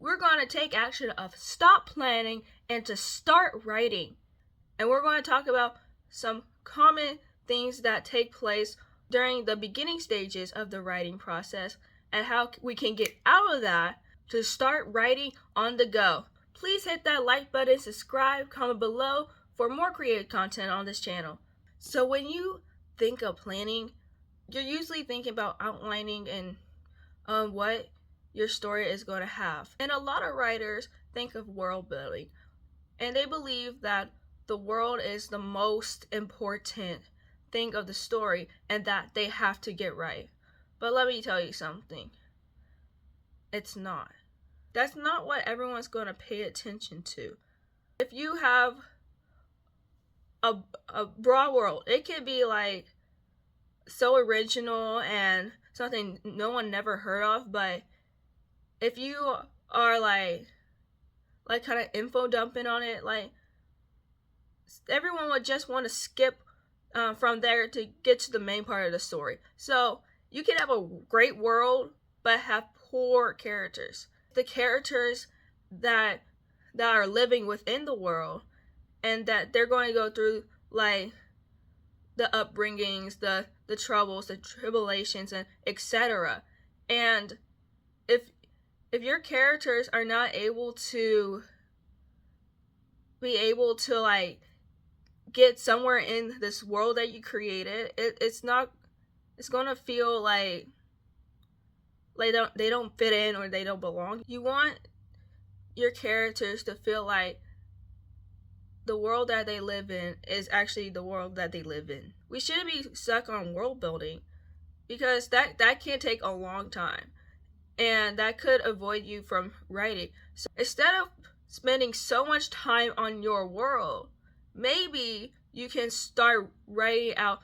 we're going to take action of stop planning and to start writing. And we're going to talk about some common things that take place during the beginning stages of the writing process and how we can get out of that to start writing on the go. Please hit that like button, subscribe, comment below for more creative content on this channel. So when you think of planning, you're usually thinking about outlining and what your story is going to have. And a lot of writers think of world building, and they believe that the world is the most important thing of the story and that they have to get right. But let me tell you something. It's not. That's not what everyone's going to pay attention to. If you have a broad world, it could be like so original and something no one never heard of, but if you are like kind of info dumping on it, like everyone would just want to skip from there to get to the main part of the story. So you can have a great world but have poor characters. The characters that are living within the world and that they're going to go through like the upbringings, the troubles, the tribulations, and etc. And if your characters are not able to like get somewhere in this world that you created, it's going to feel like they don't fit in or they don't belong. You want your characters to feel like the world that they live in is actually the world that they live in. We shouldn't be stuck on world building because that can take a long time and that could avoid you from writing. So instead of spending so much time on your world, maybe you can start writing out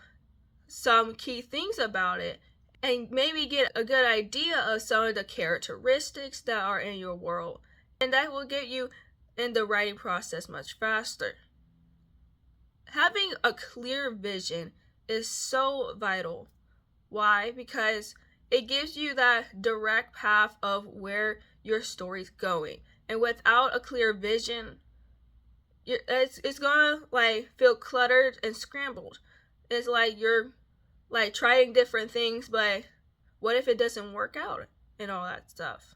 some key things about it and maybe get a good idea of some of the characteristics that are in your world, and that will get you in the writing process much faster. Having a clear vision is so vital. Why? Because it gives you that direct path of where your story's going. And without a clear vision, it's gonna like feel cluttered and scrambled. It's like you're like trying different things, but what if it doesn't work out and all that stuff?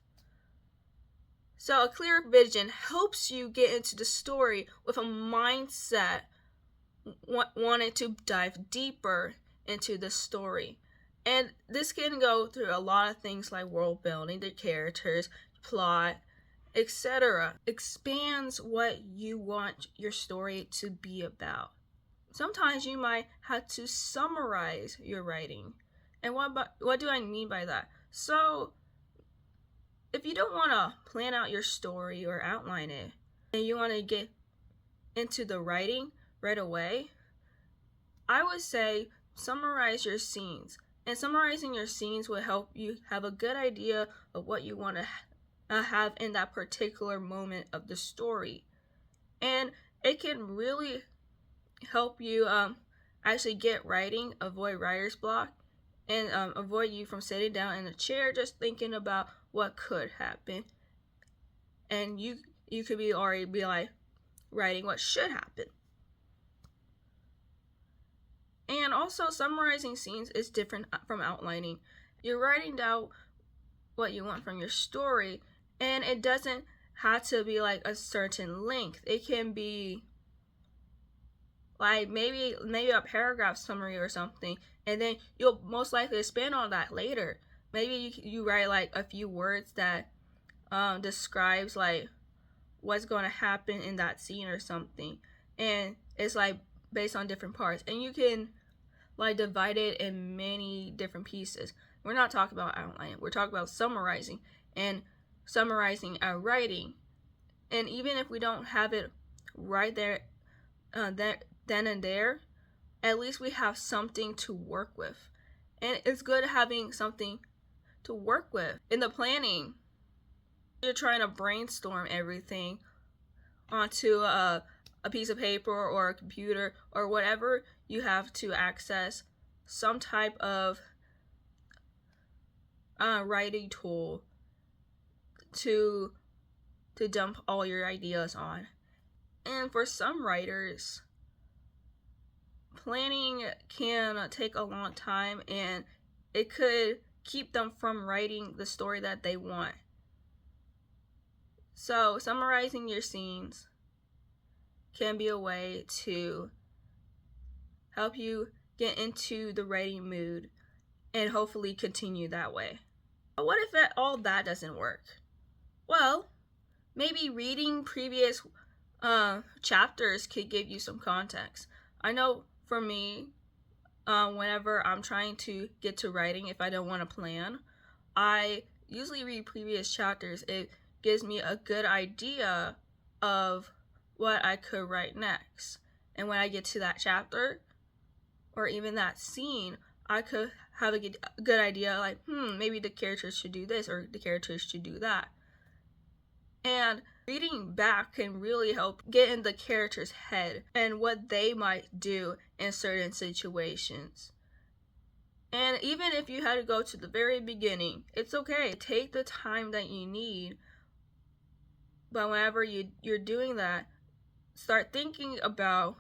So a clear vision helps you get into the story with a mindset wanting to dive deeper into the story. And this can go through a lot of things like world building, the characters, plot, etc. Expands what you want your story to be about. Sometimes you might have to summarize your writing. And what do I mean by that? So if you don't want to plan out your story or outline it, and you want to get into the writing right away, I would say summarize your scenes. And summarizing your scenes will help you have a good idea of what you want to have in that particular moment of the story. And it can really help you actually get writing, avoid writer's block, and avoid you from sitting down in a chair just thinking about what could happen. And you could already be like writing what should happen. And also summarizing scenes is different from outlining. You're writing down what you want from your story, and it doesn't have to be like a certain length. It can be like maybe a paragraph summary or something, and then you'll most likely expand on that later. Maybe you write like a few words that describes like what's going to happen in that scene or something, and it's like based on different parts, and you can like divide it in many different pieces. We're not talking about outlining, we're talking about summarizing, and summarizing our writing. And even if we don't have it right there then and there, at least we have something to work with. And it's good having something to work with. In the planning, you're trying to brainstorm everything onto a piece of paper or a computer or whatever you have to access some type of writing tool to to dump all your ideas on. And for some writers, planning can take a long time, and it could keep them from writing the story that they want. So summarizing your scenes can be a way to help you get into the writing mood and hopefully continue that way. But what if all that doesn't work? Well, maybe reading previous chapters could give you some context. I know for me, whenever I'm trying to get to writing, if I don't want to plan, I usually read previous chapters. It gives me a good idea of what I could write next. And when I get to that chapter or even that scene, I could have a good idea, like, maybe the characters should do this or the characters should do that. And reading back can really help get in the character's head and what they might do in certain situations. And even if you had to go to the very beginning, it's okay. Take the time that you need. But whenever you're doing that, start thinking about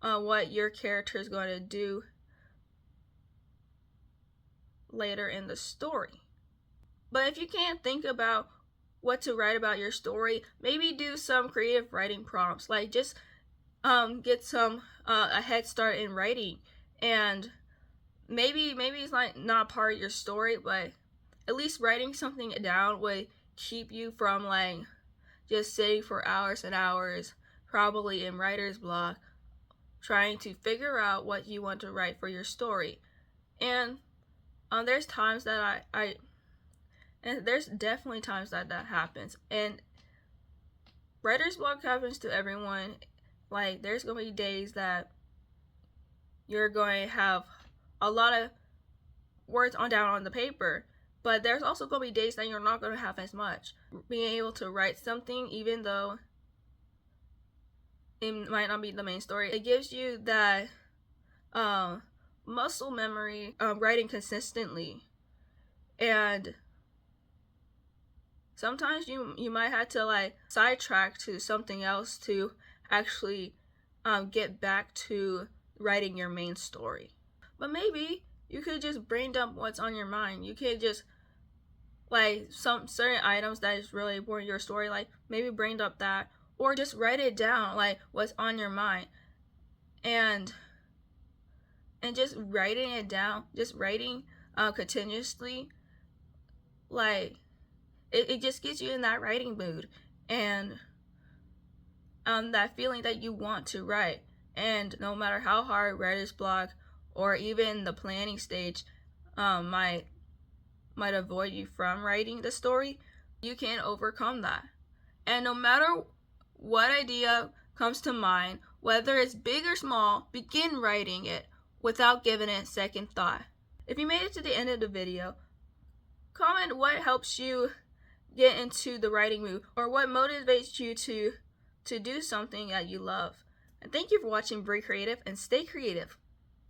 what your character is going to do later in the story. But if you can't think about what to write about your story, maybe do some creative writing prompts, like just get some a head start in writing. And maybe it's like not part of your story, but at least writing something down would keep you from like just sitting for hours and hours, probably in writer's block, trying to figure out what you want to write for your story. And there's times that and there's definitely times that happens. And writer's block happens to everyone. Like, there's going to be days that you're going to have a lot of words down on the paper, but there's also going to be days that you're not going to have as much. Being able to write something, even though it might not be the main story, it gives you that muscle memory of writing consistently. And sometimes you might have to like sidetrack to something else to actually get back to writing your main story. But maybe you could just brain dump what's on your mind. You could just like some certain items that is really important to your story, like maybe brain dump that, or just write it down, like what's on your mind, and just writing it down, just writing continuously, like it just gets you in that writing mood and that feeling that you want to write. And no matter how hard writer's block or even the planning stage might avoid you from writing the story, you can overcome that. And no matter what idea comes to mind, whether it's big or small, begin writing it without giving it second thought. If you made it to the end of the video, comment what helps you get into the writing mood, or what motivates you to do something that you love. And thank you for watching Be Creative, and stay creative.